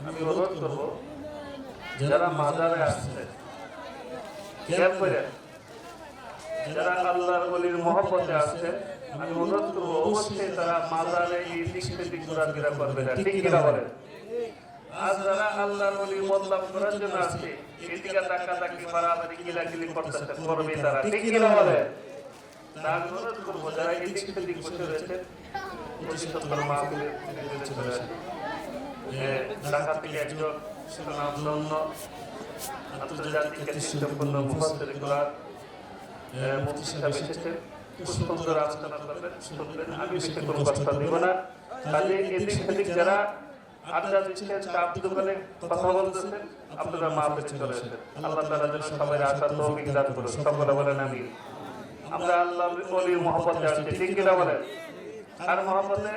আমি অনুরোধ করব যারা মাজারে আসছে খেয়াল করে, যারা আল্লাহর ওলির মহব্বতে আসছে, আমি অনুরোধ করব অবশ্যই তারা মাজারে এই দিক সেদিক ঘোরাফেরা করবে না, ঠিক কিনা বলেন? আর যারা আল্লাহর ওলির বদলাম করার জন্য আসছে এদিকে তাকাতাকি মারামারি কিলাকিলি করতেছে, করবে তারা, ঠিক কিনা বলেন? তার অনুরোধ করবো যারা এই দিক সেদিক বসে রয়েছে প্রতিষ্ঠান মাহফিলে চলে আসে। ঢাকা থেকে একজন সুনামধন্য আন্তর্জাতিক খ্যাতিসম্পন্ন মুফাসসির কোরআন মুফতি সাহেব এসেছেন, সুন্দর আলোচনা করবেন, শুনবেন। আমি বেশি কোনো কথা দিব না, খালি এদিক সেদিক যারা আড্ডা দিচ্ছেন, চাপ দোকানে কথা বলতেছেন, আপনারা মাহফিলে চলে আসেন। আল্লাহ তাআলা যেন সবাই আসার তৌফিক দান করুন, সকলে বলেন আমিন। আমরা আল্লাহর ওলির মহব্বতে আসছি, ঠিক কিনা বলেন? আর মহব্বতে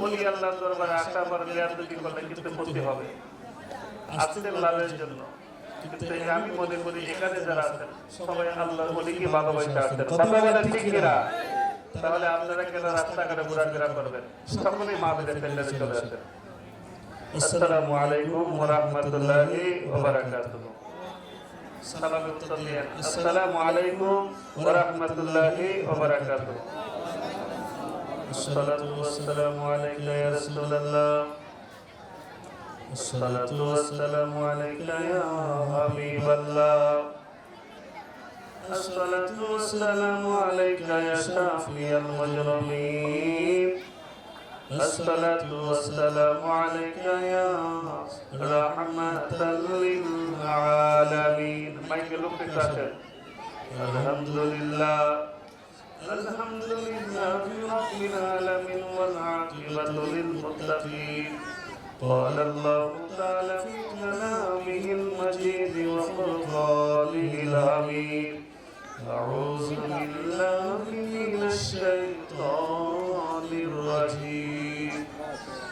ওলি আল্লাহর দরবারে আসা পর বেয়াদবি করলে কিন্তু ক্ষতি হবে, আসতে লাভের জন্য। কিন্তু আমি মনে করি এখানে যারা আছেন সবাই আল্লাহর ওলিকে ভালোবাসতে আসছেন, কথা বলেন ঠিক কিনা? তাহলে আপনারা কেন রাস্তাঘাটে ঘোরাফেরা করবেন? সকলেই মাহফিলে প্যান্ডেলে চলে আসেন। আসসালামু আলাইকুম ওয়া রাহমাতুল্লাহি ওয়া বারাকাতুহু। সালাম উত্তর দিয়েন, আসসালামু আলাইকুম ওয়া রাহমাতুল্লাহি ওয়া বারাকাতুহু। আসসালাতু ওয়াসসালামু আলাইকা ইয়া রাসূলুল্লাহ, আসসালাতু ওয়াসসালামু আলাইকা ইয়া হাবিবাল্লাহ, আসসালাতু ওয়াসসালামু আলাইকা ইয়া শাফিয়াল মুজরিমিন, আসসালাতু ওয়াসসালামু আলাইকা ইয়া রাহমাতাল লিল আলামিন। মাইকে লোকে কাছে আলহামদুলিল্লাহ আলহামদুলিল্লাহি রাব্বিল আলামিন ওয়াল আকিবাতু লিল মুত্তাকিন। قال الله تعالى في كلامه المجيد وفرقانه الحميد: أعوذ بالله من الشيطان الرجيم،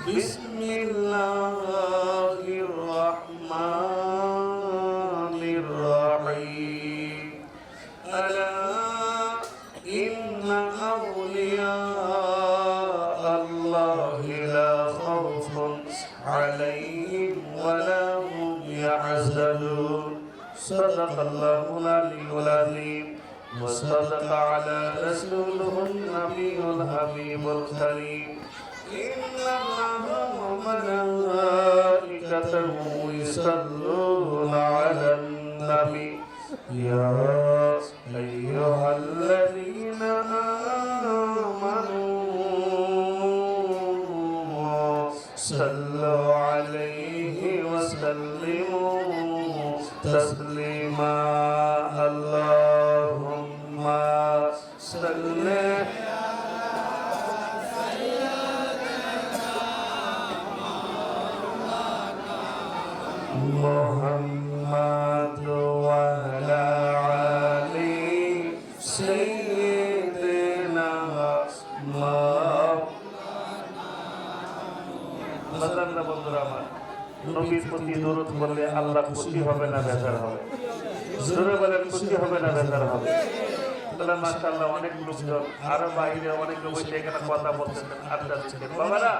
بسم الله الرحمن الرحيم. ألا إن أولياء الله لا خوف عليهم ولا هم يحزنون. صدق الله العلي العظيم وصدق على رسوله النبي الحبيب الكريم. إن الله وملائكته يصلون على النبي يا أيها الذين آمنوا صلوا عليه وسلموا تسليما. اللهم صل محمد وعلى آل سيدنا مولانا. বন্ধুরা আমার, নবীর প্রতি দরুদ পড়লে আল্লাহ খুশি হবে না বেজার হবে? জোরে বলেন, খুশি হবে না বেজার হবে? তাহলে মাশাআল্লাহ অনেক লোকজন আরো বাইরে অনেক লোক বসে এখানে কথা বলতেছেন, আড্ডা দিচ্ছেন। বাবারা,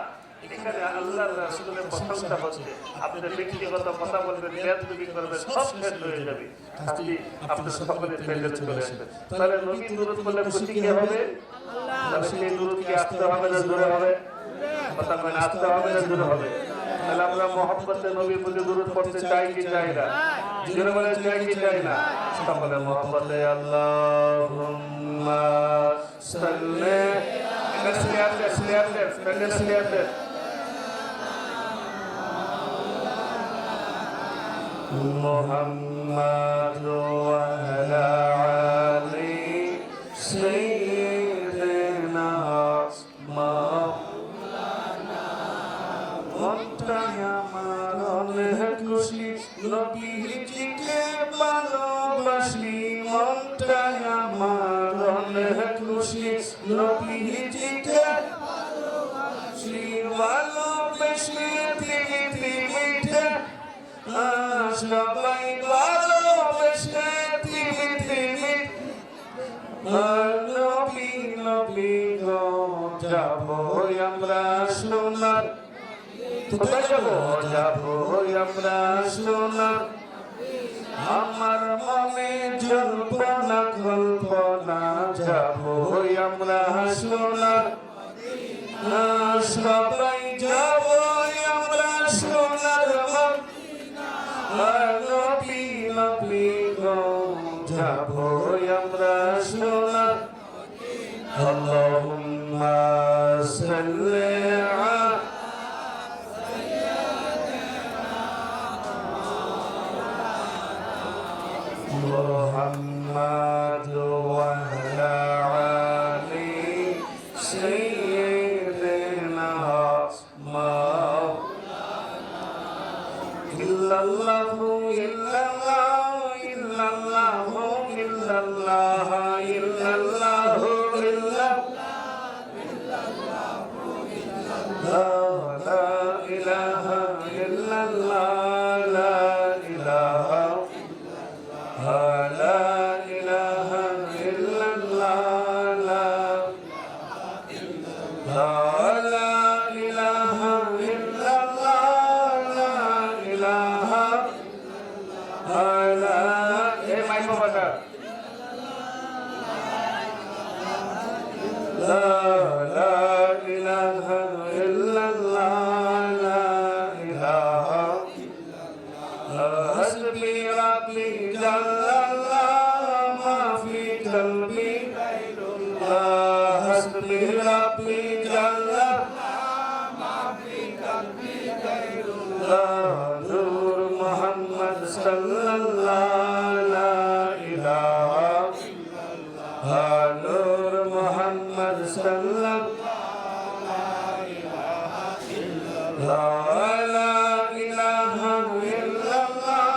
এখানে আল্লাহর রাসূলের প্রশংসা হচ্ছে, আপনাদের ব্যক্তিগত কথা বলবেন, বেয়াদবি করবেন, সব শেষ হয়ে যাবে। খালি আপনারা সকলে প্যান্ডেলে চলে আসবেন। তাহলে নবীর দরুদ পড়লে খুশি কে হবে? তাহলে সেই দরুদ কি আসতে হবে না জোরে হবে? কথা বলেন, আসতে হবে না জোরে হবে? তাহলে আমরা মহব্বতে নবীর প্রতি দরুদ পড়তে চাই কি চাই না? জোরে বলে চাই কি চাই না? সকলে মহব্বতে আল্লাহুম্মা সাল্লি মুহাম্মাদ ওয়া আলা আলি সাইয়্যিদিনা মাওলানা। আমার অনেক খুশি নবীজিকে ভালোবাসি, মনটাই আমার অনেক খুশি নবীজিকে ভালোবাসি, ভালোবেসে পৃথিবীতে সবাই ভালোবেসে পৃথিবী নবী নবী গো যাব আমরা সোনার কোথায় যাবো আমরা সোনার আমার মনে জল্পনা কল্পনা যাবো আমরা সোনার সবাই যাবো আমরা সোনার নবী নবী গো যাবো আমরা সোনার আল্লাহুম্মা সাল্লি আলা محمد وعلى آله سيدنا إلا الله إلا الله إلا الله إلا الله إلا الله إلا لا إله إلا الله لا إله لا إله إلا الله لا إله إلا الله لا إله لا ماইক বাবা لا إله إلا الله لا إله حسبي ربي جل الله ما في قلبي حسبي ربي جل ما في قلبي غير الله نور محمد صلى الله لا إله نور محمد صلى الله لا إله إلا الله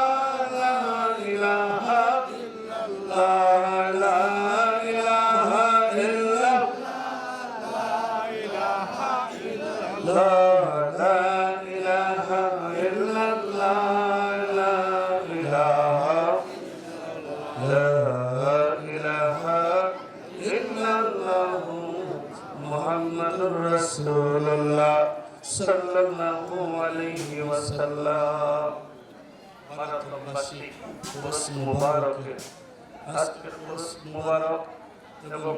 لا إله لا إله إلا لا إله إلا الله لا إله لا إله إلا الله محمد رسول الله صلى الله عليه وسلم ভারতবাসী উরস মুবারক আজকের উরস মুবারক এবং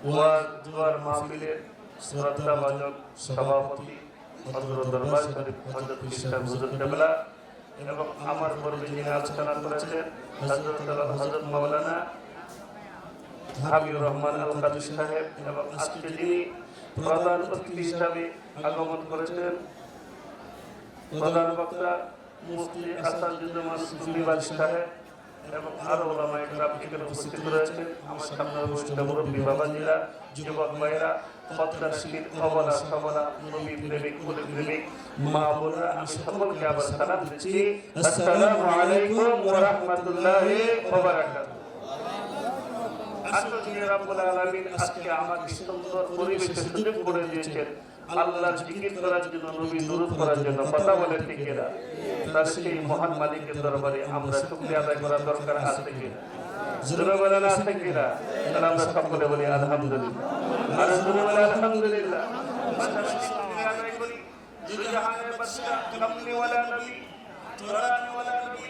ওয়াজ দুয়ার মাহফিলের শ্রদ্ধাভাজন সভাপতি হযরত দরবার শরীফ হযরত ইসলাম হুজুর কেবলা এবং আমার পূর্বে যিনি আলোচনা করেছেন হযরত মাওলানা হাবিবুর রহমান আল কাদরি সাহেব এবং আজকে যিনি প্রধান অতিথি হিসাবে আগমন করেছেন প্রধান বক্তা মুফতি আসাদুজ্জামান সুফিবাদ সাহেব এবং আরো ওলামায়ে কেরাম এখানে উপস্থিত রয়েছেন আমার সামনে উপস্থিত মুরব্বী বাবাজিরা যুবক ভাইরা পদ্মাশীল অবলা সবলা নবী প্রেমিক প্রেমিক মা বোনরা আমি সকলকে আবার সালাম দিচ্ছি আসসালামু আলাইকুম ওয়া রাহমাতুল্লাহি ওয়া বারাকাতুহু আল্লাহ রাব্বুল আলামিন আজকে আমাকে সুন্দর পরিবেশে সুযোগ করে দিয়েছেন আল্লাহর জিকির করার জন্য নবী দুরূদ পড়ার জন্য কথা বলে ঠিক এরা তার সেই মহান মালিকের দরবারে আমরা শুকরিয়া আদায় করা দরকার আছে কিনা জোরে বলেন আছে কিনা তাহলে আমরা সকলে বলি আলহামদুলিল্লাহ আর জোরে বলি আলহামদুলিল্লাহ শুকরিয়া আদায় করি দুই জাহানের বাদশা কামলি ওয়ালা নবী তোরানি ওয়ালা নবী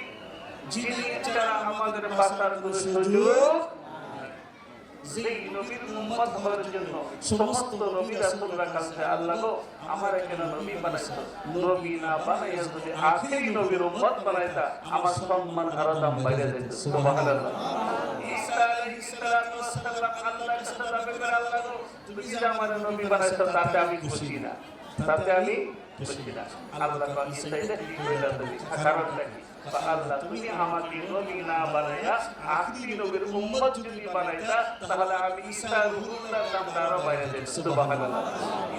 যিনি ছাড়া আমাদের বাঁচার কোনো সুযোগ যেই নবীর উম্মত হওয়ার জন্য সমস্ত নবী রাসূলরা কাছে আল্লাহ আমার এখানে নবী বানাইছো নবী না বানাইয়া যদি আখেরি নবীর উম্মত বানাইতা আমার সম্মান আর দাম বাইরে যেত সুবহানাল্লাহ ঈসা আলাইহিস সালাতু ওয়াস সালাম আল্লাহ সাল্লাল্লাহু আলাইহি আল্লাহ তুমি যে আমার নবী বানাইছো তাতে আমি খুশি না তাতে আমি খুশি না আল্লাহ পাক ঈসা এটা কি কইলা তুমি কারণ কি আল্লাহ তুমি আমাকে নবী না বানাইয়া আখেরি নবীর উম্মত যদি বানাইতা তাহলে আমি ঈসা রূহুল্লাহর নাম দ্বারা বাইরে যেত সুবহানাল্লাহ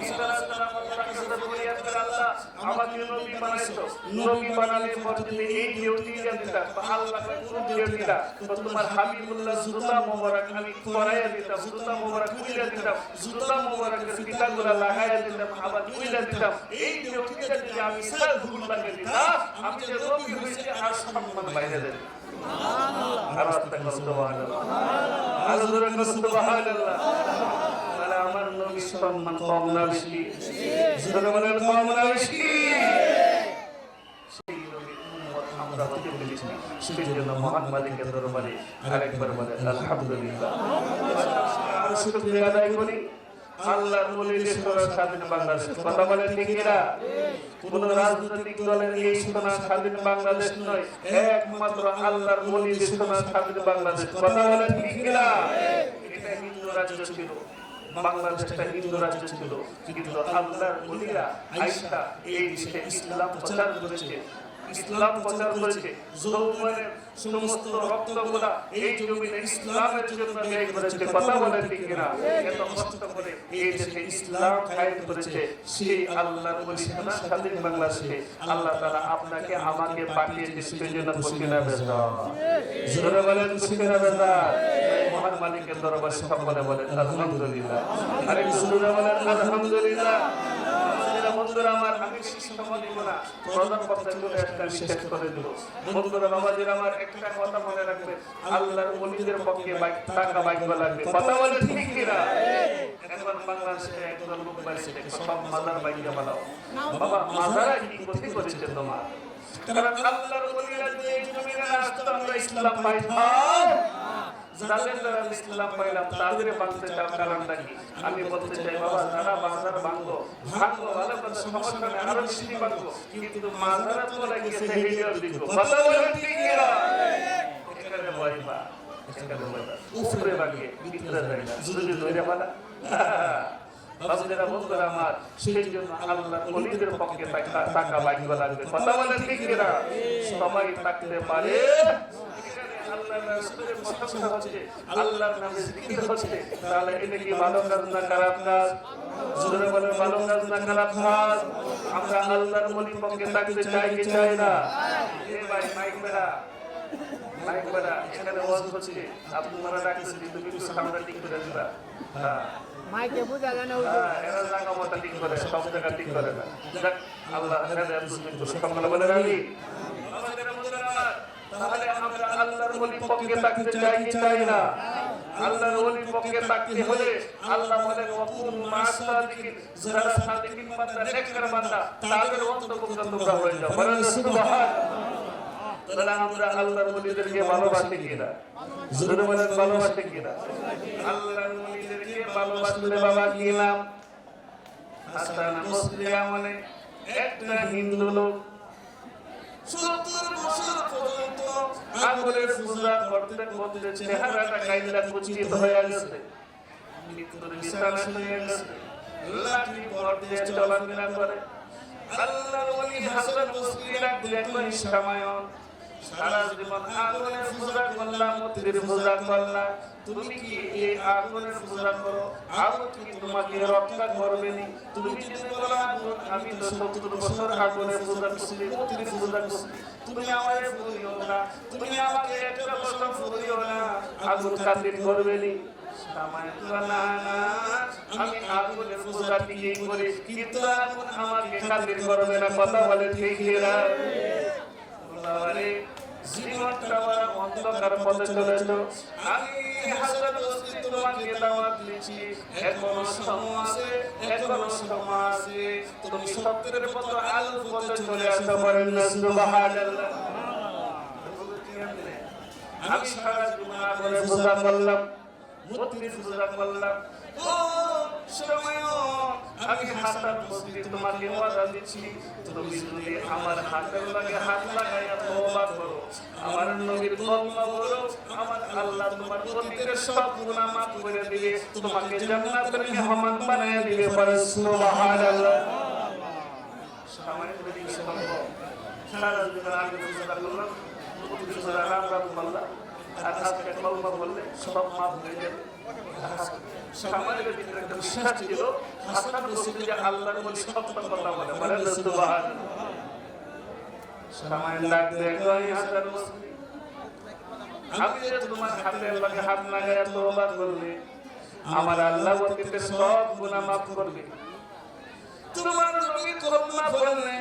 ঈসা আলাইহিস সালাম আল্লাহর বলিয়া আল্লাহ আমাকে নবী বানাইছো নবী বানালে পর যদি এই ডিউটিটা দিতা আল্লাহ কোন ডিউটিটা তো তোমার হাবিবুল্লাহ জুতা মোবারক আমি পরাইয়া দিতাম জুতা মোবারক খুইলা দিতাম জুতা মোবারকের ফিতাগুলো লাগাইয়া দিতাম আবার খুইলা দিতাম এই ডিউটিটা যদি আমি ঈসা রূহুল্লাহকে দিতাম আমি যে নবী হইছি আর সম্মান বাইরে যেত সুবহানাল্লাহ আর সুবহানাল্লাহ আর জোরে সুবহানাল্লাহ তাহলে আমার নবী নবীর সম্মান কম না বেশি? জোরে বলেন কম না বেশি? সেই নবীর উম্মত আমরা হতে পেরেছি, সেই জন্য মহান মালিকের দরবারে আরেকবার বলেন আলহামদুলিল্লাহ। আমরা শুকরিয়া আদায় করি আল্লাহর ওলিদের সোনার স্বাধীন বাংলাদেশ। কথা বলেন ঠিক কিনা? কোন রাজনৈতিক দলের এই সোনার স্বাধীন বাংলাদেশ নয়, একমাত্র আল্লাহর ওলিদের সোনার স্বাধীন বাংলাদেশ। কথা বলেন ঠিক কিনা? এটা হিন্দু রাজ্য ছিল, বাংলাদেশটা হিন্দু রাজ্য ছিল, কিন্তু আল্লাহর ওলিরা আইসা এই দেশে ইসলাম প্রচার করেছে, ইসলাম প্রচার করেছে। যৌবনের সমস্ত রক্তগুলা এই জমিনে ইসলামের জন্য ব্যয় করেছে। কথা বলেন ঠিক কিনা? এত কষ্ট করে এই দেশে ইসলাম কায়েম করেছে সেই আল্লাহর ওলি সোনার স্বাধীন বাংলাদেশে আল্লাহ তাআলা আপনাকে আমাকে পাঠিয়েছে, সেই জন্য খুশি না বেজা? জোরে বলেন খুশি না বেজা? মহান মালিকের দরবারে সকলে বলেন আলহামদুলিল্লাহ। আরে জোরে বলেন আলহামদুলিল্লাহ। বন্ধুরা আমার, আমি বেশি সময় দিব না, প্রধান কথা চলে আসলে আমি শেষ করে দেব। বন্ধুরা বাবাজিরা আমার, একটা কথা মনে রাখবেন, আল্লাহর ওলিদের পক্ষে টাকা বাইকবা লাগবে। কথা বলে ঠিক কিনা? এখন বাংলাদেশে একদল লোক বাইছে সব মাজার বাইকে বানাও। বাবা মাজারা কি ক্ষতি করেছে তোমার? কারণ আল্লাহর ওলিরা যদি এই জমিনে আসতো আমরা ইসলাম পাইতাম। যাদের দ্বারা ইসলাম পাইলাম তাদের বাঁচতে চাও কারণটা কি? আমি বলতে চাই বাবা, যারা মাজার ভাঙলো ভালো কথা, সমস্যা নেই, আরো বেশি ভাঙলো, কিন্তু মাজারা চলে গেছে হেডিও দিল। কথা বলেন ঠিক কিনা? এখানে বইবা, এখানে বইবা, উপরে বাগিয়ে ভিতরে যায় না, যদি ধরে বানা বাবুদেরা বন্ধুরা আমার, সেই জন্য আল্লাহর ওলিদের পক্ষে টাকা বাইবা লাগবে। কথা বলেন ঠিক কিনা? সবাই থাকতে পারে, আল্লাহর রাসূলের প্রশংসা হচ্ছে, আল্লাহর নামে জিকির হচ্ছে, তাহলে এটা কি ভালো কাজ না খারাপ কাজ? জোরে বলেন ভালো কাজ না খারাপ কাজ? আমরা আল্লাহর ওলির পক্ষে থাকতে চাই কি চাই না? এ ভাই মাইক বেড়া, মাইক বেড়া, এখানে ওয়াজ হচ্ছে, আপনারা ডাকতেছেন, তুমি একটু সামনে ঠিক করে দিবা। হ্যাঁ মাইকে বুঝা যায় না, এরা জায়গা মতো ঠিক করে, সব জায়গা ঠিক করে না। যাক আল্লাহ হেদায়েত নসিব করুন। সকলে বলেন আমিন। তাহলে আমরা আল্লাহর ওলির পক্ষে থাকতে চাই কি চাই না? আল্লাহর ওলির পক্ষে থাকতে হলে আল্লাহ বলেন ওয়াকুন মাসাদিকিন, যারা সাদিকিন বান্দা, নেককার বান্দা, তাদের অন্তর্ভুক্ত তোমরা হয়ে যাও। বলেন সুবহানাল্লাহ। তাহলে আমরা আল্লাহর ওলিদেরকে ভালোবাসি কিনা? জোরে বলেন ভালোবাসি কিনা? আল্লাহর ওলিদেরকে ভালোবাসলে বাবা কি নাম? হাসান বসরি আমলে একটা হিন্দু লোক 70 বছর পর্যন্ত আগুনের পূজা করতে করতে চেহারাটা কাইলা কুচিত হয়ে গেছে, মৃত্যুর বিছানা হয়ে গেছে, লাঠি পড়তে চলাফেরা করে। আল্লাহর ওলি হাসান বসরি দেখলেন সামায়ন, সারা জীবন আগুনের পূজা করলাম, মূর্তির পূজা করলাম, তুমি কি এই আগুনের পূজা করো, আগুন কি তোমাকে রক্ষা করবে না? তুমি যদি বলো আগুন, আমি তো 70 বছর আগুনের পূজা করছি, মূর্তির পূজা করছি, তুমি আমাকে বলিও না, তুমি আমাকে একটা বছর বলিও না, আগুন খাতির করবে না? না না, আমি আগুনের পূজা ঠিকই করি, কিন্তু আগুন আমাকে খাতির করবে না। কথা বলে ঠিক না? জীবনটা বড় অন্ধকার পথে চলেছ, আমি হাসান বসরি তোমাকে দাওয়াত দিচ্ছি, এখনো সময় আছে, এখনো সময় আছে, তুমি সত্যের পথে আলোর পথে চলে আসতে পারেন না। সুবহানাল্লাহ। আমি সারা জীবন আগুনের পূজা করলাম, মূর্তির পূজা করলাম, ও সময় আমি হাসান বসরি তোমাকে ওয়াদা দিচ্ছি, তুমি যদি আমার হাতের লাগে হাত লাগাইয়া তওবা করো, আমার নবীর কলমা পড়ো, আমার আল্লাহ তোমার অতীতের সব গুনাহ মাফ করে দিবে, তোমাকে জান্নাতের মেহমান বানায়া দিবে। বলেন সুবহানাল্লাহ। সামান্য দিন সম্ভব, সারা জীবন আগে পূজা করলাম, পূজা রাম রাম বললাম, আর আজকে কলমা বললে সব মাফ হয়ে যাবে। সামান্য ভিতরে একটা বিশ্বাস ছিল, হাসান বসরি যে আল্লাহর ওলি সত্য কথা বলে। বলেন সুবহানাল্লাহ। সামান্য লাগবে কই হাসান বসরি, আমি যে তোমার হাতের লাগে হাত লাগায়া তওবা করলে, আমার আল্লাহ অতীতের সব গুনাহ মাফ করবে। তোমার নবীর কলমা বললে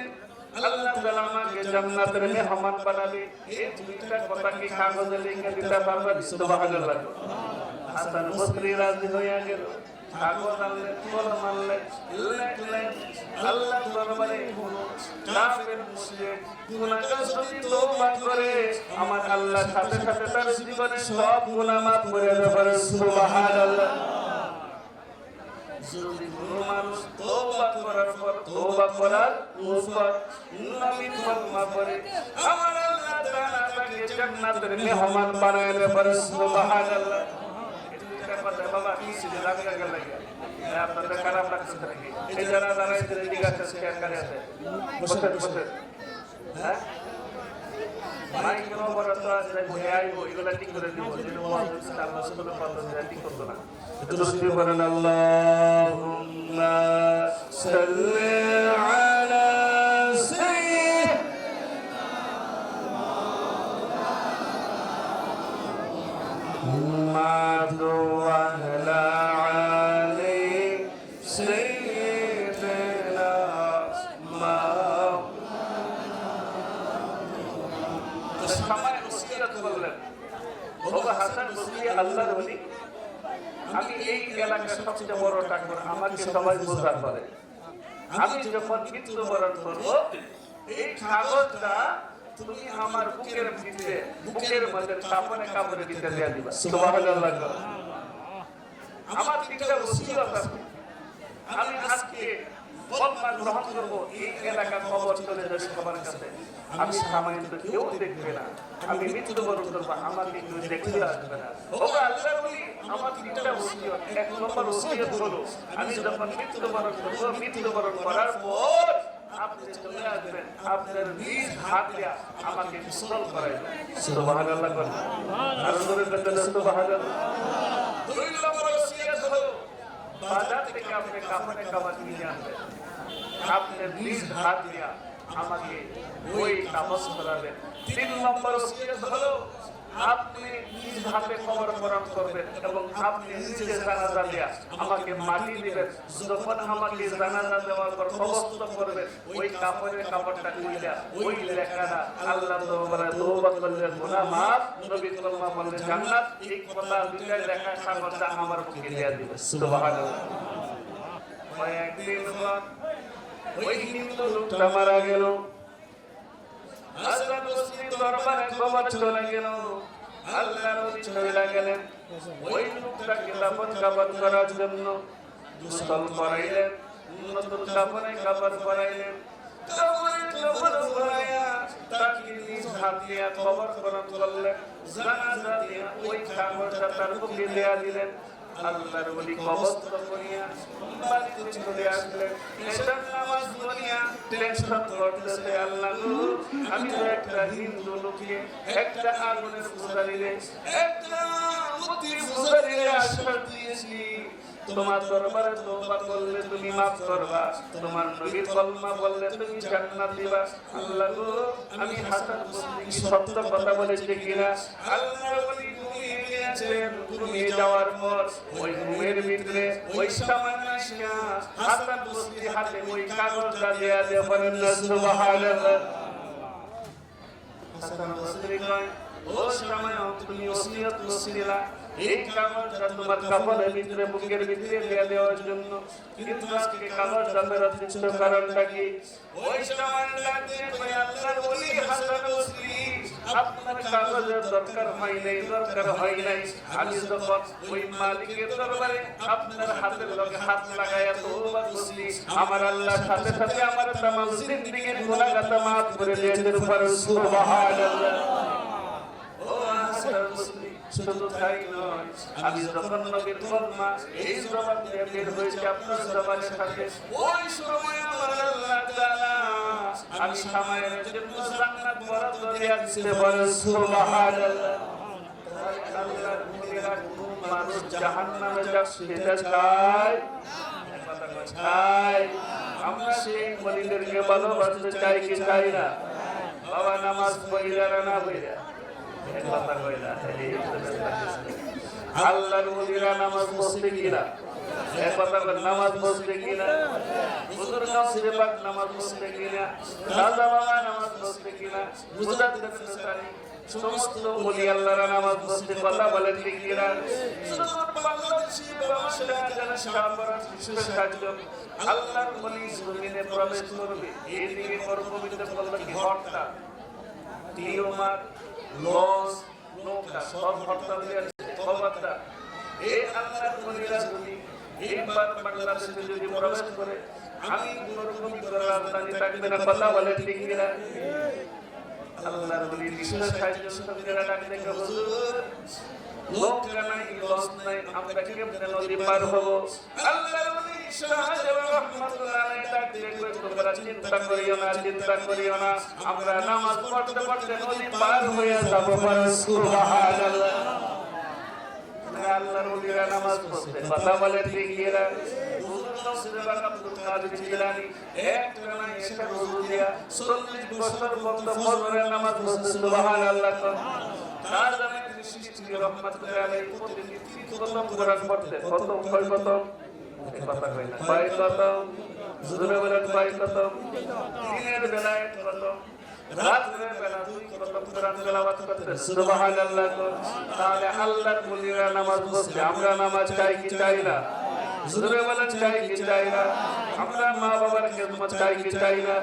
আল্লাহ তাআলা আমাকে জান্নাতের মেহমান বানাবে। এই দুইটা কথা কি কাগজে লিখে দিতে পারবে? সুবহানাল্লাহ। হাসান বসরি রাজি হয়ে গেল, কাগজ আনলেন, কলম আনলেন, লেখলেন আল্লাহর দরবারে কোনো কাফের মুশরিক গুনাহগার যদি তওবা করে আমার আল্লাহ সাথে সাথে তার জীবনের সব গুনাহ মাফ করে দেবেন। সুবহানাল্লাহ। যদি কোনো মানুষ তওবা করার পর নবীর কলমা পড়ে আমার আল্লাহ তাআলা তাকে জান্নাতের মেহমান বানায় দেবেন। সুবহানাল্লাহ। এটা কথা বাবা কি ছিল লাগা গেল আপনাদের খারাপ লাগছে নাকি? এই যারা যারা এই দিকে আছে শেয়ার করে আছে বসে হ্যাঁ মাইকের অবরত আছে ভয় আইবো এগুলা ঠিক করে দিব যেন মহাজন আল্লাহ সুবহানাহু ওয়া তাআলা ঠিক করতে না। দুরূদ পড়েন আল্লাহুম্মা সাল্লি আলা محمد وعلى آله سيدنا সবাই ওসিয়ত করলেন বাবা হাসান বসরি আল্লাহর ওলি আমি এই এলাকার সবচেয়ে বড় ঠাকুর আমাকে সবাই বুঝার করে আমি যখন মৃত্যুবরণ করব এই কাগজটা তুমি আমার বুকের ভিতরে বুকের মধ্যে কাপড়ে কাপড়ে ভিতরে দিয়ে দিবা। সুবহানাল্লাহ। আমার তিনটা ওসিয়ত আছে আমি আজকে কলমা গ্রহণ করব এই এলাকার খবর চলে যাবে সবার কাছে আমি সামান্য কেউ দেখবে না আমি মৃত্যুবরণ করব আমাকে কেউ দেখতে আসবে না। ওগো আল্লাহর ওলি আমার তিনটা ওসিয়ত এক নম্বর ওসিয়ত হলো আমি যখন মৃত্যুবরণ করব মৃত্যুবরণ করার পর আপনি চলে আসবেন আপনার নিজ হাত দিয়া আমাকে গোসল করাইবেন। সুবহানাল্লাহ। আর জোরে বলেন সুবহানাল্লাহ। দুই নম্বর ওসিয়ত হলো বাজার থেকে আপনি কাফনে কাবাত নিয়ে আনবেন আপনার নিজ হাত দিয়া আমাকে ওই কাবাত করাবেন। তিন নম্বর ওসিয়ত হলো আপনি নিজ হাতে কবর বরণ করবেন এবং আপনি নিজে জানাজা দিয়া আমাকে মাটি দিবেন। যখন আমাকে জানাজা দেওয়ার পর কবরস্থ করবেন ওই কাপড়টা খুইলা ওই লেখাটা আল্লাহ তওবা করলে গুনাহ মাফ নবীর কলমা বললে জান্নাত এই কথা দুইটা লেখা কাগজটা আমার বুকে দিয়া দিবেন। সুবহানাল্লাহ। কয়েকদিন পর ওই হিন্দু লোকটা মারা গেল হাসান বসরি দরবারে খবর চলে গেল আল্লাহর ওলি চলে গেলেন ওই লোকটাকে দাফন কাফন করার জন্য গোসল করাইলেন নতুন কাফনে কাফন করাইলেন কাফন করাইয়া তাকে নিজ হাত দিয়া কবর বরণ করলেন জানাজা দিয়া ওই কাগজটা তার বুকে দেয়া দিলেন। আল্লাহর ওলি কবরস্থ করিয়া বাড়িতে চলে আসলেন এশার নামাজ পড়িয়া টেনশন করতেছে আল্লাহ গো আমি তো একটা হিন্দু লোককে একটা আগুনের পূজারীরে একটা মূর্তি পূজারীরে আশ্রয় দিয়েছি তোমার দরবারে তওবা করলে তুমি মাফ করবা তোমার নবীর কলমা বললে তুমি জান্নাত দিবা। আল্লাহ গো আমি হাসান বসরি কি সত্য কথা বলেছি কিনা? আল্লাহর ওলি ঘুমিয়ে গিয়েছিলেন ঘুমিয়ে যাওয়ার পর ওই ঘুমের ভিতরে ওই সামান্য হাসান বসরি হাতে ওই কাগজটা দেয়া দিয়ে বলেন সুবহানাল্লাহ। হাসান বসরি কয় ও সময় তুমি ওসিয়ত করছিলা এই কাগজটা তোমার কাপড়ের ভিতরে বুকের ভিতরে দিয়ে দেওয়ার জন্য কিন্তু আজকে কাগজটা ফেরত দিচ্ছ কারণটা কি? ওই সময় লাগছে আল্লাহর ওলি হাসান বসরি আপনার কাগজের দরকার হয় নাই আমি যখন ওই মালিকের দরবারে আপনার হাতের লগে হাত লাগাইয়া তওবা করছি আমার আল্লাহ সাথে সাথে আমার তামাম জিন্দেগীর গুনাহগাত মাফ করে দিয়েছেন। সুবহানাল্লাহ। ও হাসান বসরি শুধু তাই নয় আমি যখন নবীর কলমা এই জবান দিয়ে বের হয়েছে আপনার জবানের সাথে ওই সময় আমার আল্লাহ তাআলা আমি সময়ের জন্য জান্নাত বরাদ্দ দিয়ে দিতে পারেন। সুবহানাল্লাহ। আল্লাহর ওলিরা কোন মানুষ জাহান্নামে যাক সেটা চায় আমরা সেই ওলিদেরকে ভালোবাসতে চাই কি চাই না? বাবা নামাজ পড়িলা না পড়িলা কথা কইলা আল্লাহর ওলিরা নামাজ পড়তে কিনা কথা বল নামাজ পড়তে কিনা হুজুর গাউসে পাক নামাজ পড়তে কিনা দাদা বাবা নামাজ পড়তে কিনা মুজাদ্দিদ সানি সমস্ত ওলি আল্লাহর নামাজ পড়তে কথা বলেন ঠিক কিনা বাংলাদেশি যারা সাহাবারা সাহায্য আল্লাহর ওলি জমিনে প্রবেশ করবে এইদিকে মরুভূমিতে বলল কি হরতাল টিওমার লস নৌকা সব হরতাল দিয়েছে খবরদার এই আল্লাহর ওলিরা যদি একবার বাংলাদেশে যদি প্রবেশ করে আমি মরুভূমি করে রাজধানী থাকবে না কথা বলেন ঠিক কিনা আল্লাহর ওলি বিশেষ সাহায্য সঙ্গীরা ডাক দেখে হুজুর নৌকা নাই লস নাই আমরা কেমনে নদী পার হব আল্লাহর ওলি শাহজালাল রহমাতুল্লাহ আলাইহি ডাক দেখে তোমরা চিন্তা করিও না আমরা নামাজ পড়তে পড়তে নদী পার হয়ে যাব সুবহানাল্লাহ আল্লাহর ওলিরা নামাজ পড়তে কথা বলে ঠিক কিনা আব্দুল কাদের জিলানী একটানা এসে রুজু দিয়া 40 বছর পর্যন্ত ফজরের নামাজ পড়তে সুবহানাল্লাহ তার জানে সৃষ্টি রহমাতুল্লাহ আলাইহি প্রতিদিন 30 কদম কোরআন পড়তে কত কয় কদম কথা কই না কয় কদম জোরে বলেন কয় কদম দিনের বেলায় কদম রাতের বেলা 2 কদম কোরআন তেলাওয়াত করতে সুবহানাল্লাহ তাহলে আল্লাহর ওলিরা নামাজ পড়তে আমরা নামাজ চাই কি চাই না জোরে বলেন চাই কি চাই না আমরা মা বাবার খেদমত চাই কি চাই না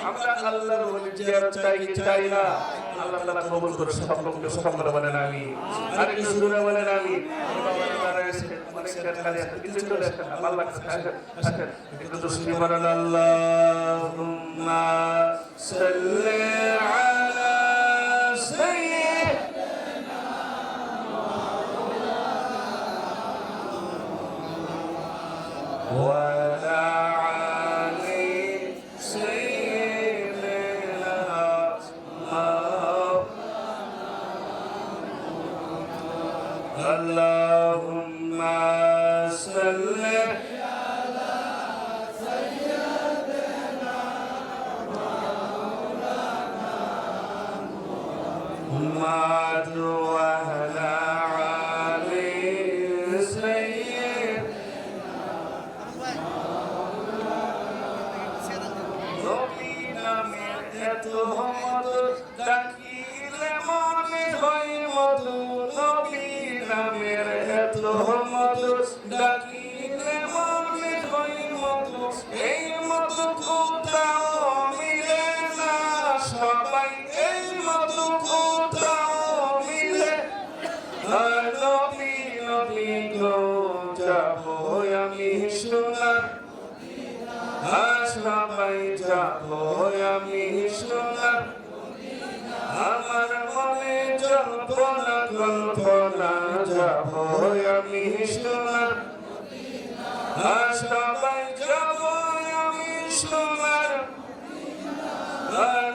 আমরা আল্লাহর ওলি জিয়ারত চাই কি চাই না আল্লাহ তাআলা কবুল করে সব লোককে সকলে বলেন আমিন আর একটু জোরে বলেন আমিন একটু দুষ্টি বলেন আল্লাহুম্মা সাল্লি আলা وعلى علي سيدنا اللهم صل على سيدنا محمد وعلى علي ডাকিলে মনে হয় মধু নবী নামের এত মধু ডাকিলে মনে হয় মধু এই মধু কোথাও মিলে না সবাই এই মধু কোথাও মিলে নবী নবী গো যাবো আমি সোনার সবাই যাবো আমি সোনার আমার মনে জল্পনা কল্পনা যাবো আমি সোনার সবাই যাবো আমি সোনার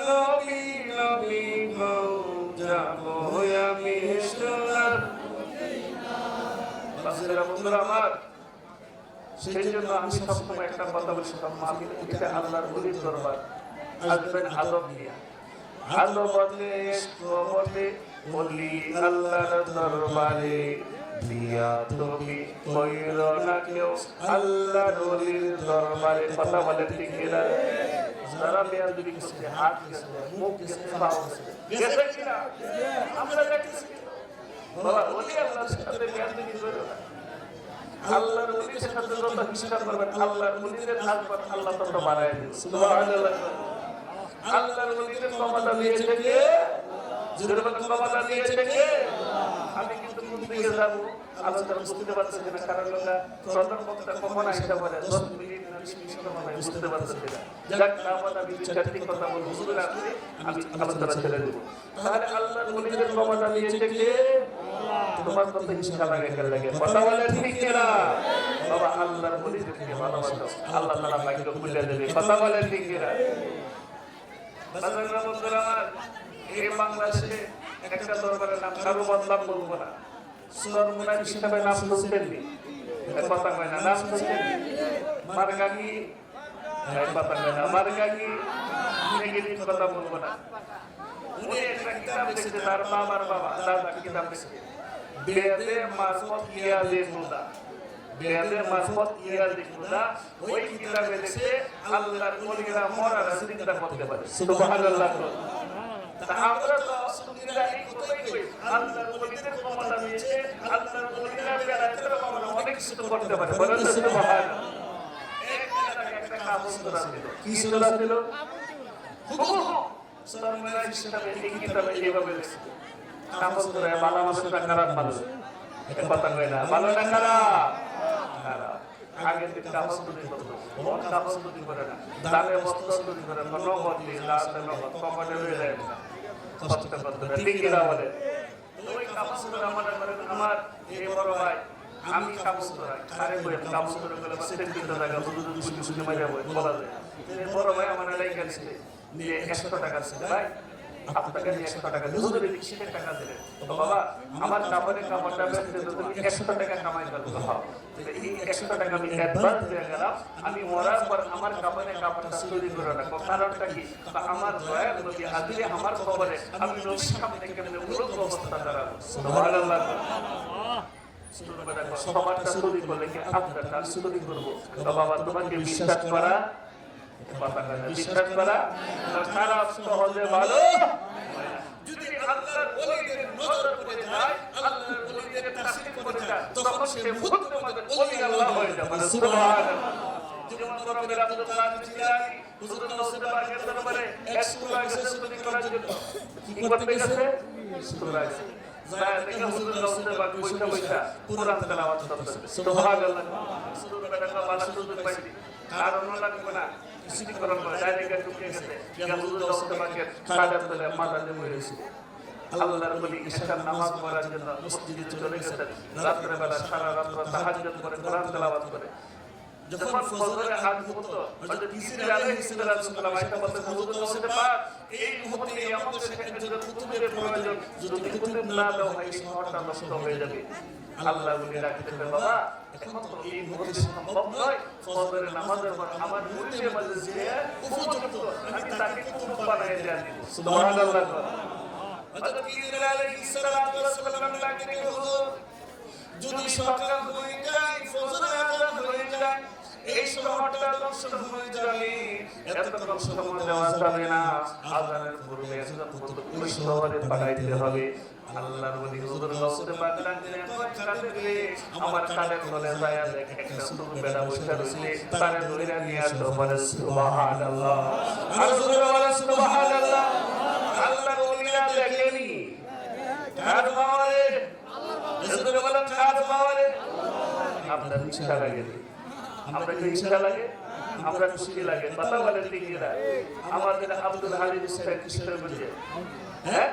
নবী নবী গো যাবো আমি সোনার বন্ধুরা আমার সেই জন্য আমি সবসময় একটা কথা বলি সব মাহফিল এটা আল্লাহর ওলির দরবার আসবেন আদব নিয়ে আদবতে কবতে ওলি আল্লাহর দরবারে দিয়া তুমি কইর না কেউ আল্লাহর ওলির দরবারে কথা বলে ঠিক কিনা যারা বেয়াদবি করছে হাত গেছে মুখ গেছে পাও গেছে কিনা আমরা দেখছি বাবা ওলি আল্লাহর সাথে বেয়াদবি করো না আল্লাহর ওলির সাথে যত হিসাব করবেন আল্লাহর ওলিদের হাজত আল্লাহ তত বাড়ায় দিবেন সুবহানাল্লাহ আল্লাহর ওলিদের ক্ষমতা দিয়েছে কে যেরকম ক্ষমতা দিয়েছে কে আমি কিন্তু কোন দিকে যাব আলোচনা বুঝতে পারছি না কারণ লোকা প্রথম বক্তা কখন আইসা বলে 10 মিনিট না 20 মিনিট সময় বুঝতে পারছি না যাক নামাজ আমি চারটি কথা বলবো হুজুর আপনি আমি আলোচনা ছেড়ে দেব তাহলে আল্লাহর ওলিদের ক্ষমতা দিয়েছে কে তোমার কত হিসাব লাগে কথা বলে ঠিক কিনা বাবা আল্লাহর ওলিদেরকে ভালোবাসো আল্লাহ তাআলা ভাগ্য খুলে দেবে কথা বলে ঠিক কিনা বাজারের বন্ধুরা আমার এই বাংলাদেশে একটা দরবারের নাম কারো বদলাম বলবো না সুরমুনা হিসাবে নাম শুনতেন কথা কয় না নাম শুনতেন মারগাগি কথা কয় না মারগাগি নেগেটিভ কথা বলবো না উনি একটা কিতাব লিখেছে তার বাবার বাবা দাদা কিতাব লিখেছে বেদে মারফত ইয়াদে খুদা বেদে মারফত ইয়াদে খুদা ওই কিতাবে লিখে আল্লাহর ওলিরা মরার চিন্তা করতে পারে সুবহানাল্লাহ তা আমরা তো সুন্নিরা এই কথাই কই আল্লাহর ওলিদের ক্ষমতা নিয়েছে আল্লাহর ওলিরা বেলায়েতের আমরা অনেক কিছু করতে পারে বলেন তো সুবহানাল্লাহ একটা কাবুল সূরা ছিল কি সূরা ছিল সূরা মেরাজ কিতাবে এই কিতাবে এইভাবে লেখা কাবুল সূরা ভালো মানুষ না খারাপ মানুষ এটা কথা কই না ভালো না খারাপ খারাপ আগে থেকে কাবুল তুলি করতো মন কাবুল তুলি করে না দালে বস্ত্র তুলি করে না নগদ দিয়ে রাতে নগদ কপালে হয়ে যায় না কষ্ট করতে না লিখিরা বলে ওই কাবুল সূরা আমাদের করে আমার এই বড় ভাই আমি কাবুল সূরা আরে বই কাবুল সূরা বলে বাসে দিতে জায়গা বুঝু বুঝু বুঝু মাইরা বলা যায় বড় ভাই আমার লাইকা দিছে নিয়ে 100 টাকা ছিল ভাই আপনাকে 100 টাকা দিলে যদি 20 টাকা দিলে তো বাবা আমার কাপড়টা বেচতে তুমি 100 টাকা কামাই করতে হবে এই 100 টাকা আমি অ্যাডভান্স দিয়ে গেলাম আমি মরার পর আমার কাপড়টা চুরি করে রাখবো কারণটা কি আমার দয়া নবী হাজিরে আমার খবরে আমি নবীর সামনে কেমনে মূলত অবস্থা দাঁড়াবো সুবহানাল্লাহ সবারটা চুরি করলে কি আপনারটা চুরি করবো তো বাবা তোমাকে বিশ্বাস করা বিশ্বাস করা খারাপ সহজে ভালো যদি আল্লাহর ওলিদের নজর পড়ে যায় আল্লাহর ওলিদের তাসরিফ করে যায় তখন সে মুহূর্তের মধ্যে ওলি আল্লাহ হয়ে যায় মানে সুবহানাল্লাহ যেমন করবেন আব্দুল কাদের জিলানী হুজুর নওশাদ বাগের দরবারে এক সূরা গেছে চুরি করার জন্য কি করতে গেছে সূরা যায় দেখে হুজুর নওশাদ বাগ বইটা কুরআন তেলাওয়াত করতেছে সুবহানাল্লাহ সুবহানাল্লাহ মালা সুযোগ পাইছি কারণ লাগবে না সিটি করার পর ডাইরেক্ট ঢুকে গেছে ইয়া হুজুর নওশাদ বাগের কাদার তলে মাথা জমে রয়েছে আল্লাহর ওলি ইশার নামাজ পড়ার জন্য মসজিদে চলে গেছেন রাতের বেলা সারা রাত তাহাজ্জুদ করে কোরআন তেলাওয়াত করে যখন ফজরের আগ মুহূর্ত হযরত ঈসা আলাইহিস সালাম আয়াত বলতে হুজুর নওশাদ পাক এই মুহূর্তে আমাদের একজন কুতুবের প্রয়োজন যদি কুতুব না দাও হয় এই শহরটা নষ্ট হয়ে যাবে আল্লাহ বলে রাখতে বাবা এখন তো এই মুহূর্তে সম্ভব নয় ফজরের নামাজের পর আমার মুরিদের মাঝে যে উপযুক্ত আমি তাকে কুতুব বানায় দেন সুবহানাল্লাহ হযরত ঈসা আলাইহিস সালাম ডাকতে হুজুর যদি সকাল হয়ে যায় ফজরের আযান হয়ে যায় এই শহরটা ধ্বংস হয়ে যাবে এতক্ষণ সময় দেওয়া যাবে না আযানের পূর্বে একজন ওই শহরে পাঠাইতে হবে আল্লাহর ওলি হুজুর নওশাদ পাক ডাকলেন কাদেরে আমার কাদের বলে যায় দেখে একটা ছোট বেড়া বসে রইছে তারে ধরে নিয়ে আসো বলে সুবহানাল্লাহ আর জোরে বলে সুবহানাল্লাহ আল্লাহর ওলিরা দেখেনি কার পাওয়ারে জোরে বলেন কার পাওয়ারে আপনার ইচ্ছা লাগে আমরা কি ইচ্ছা লাগে আমরা খুশি লাগে কথা বলেন লিখিরা আমাদের আব্দুল হালিম হুসাইন কিসের বলে হ্যাঁ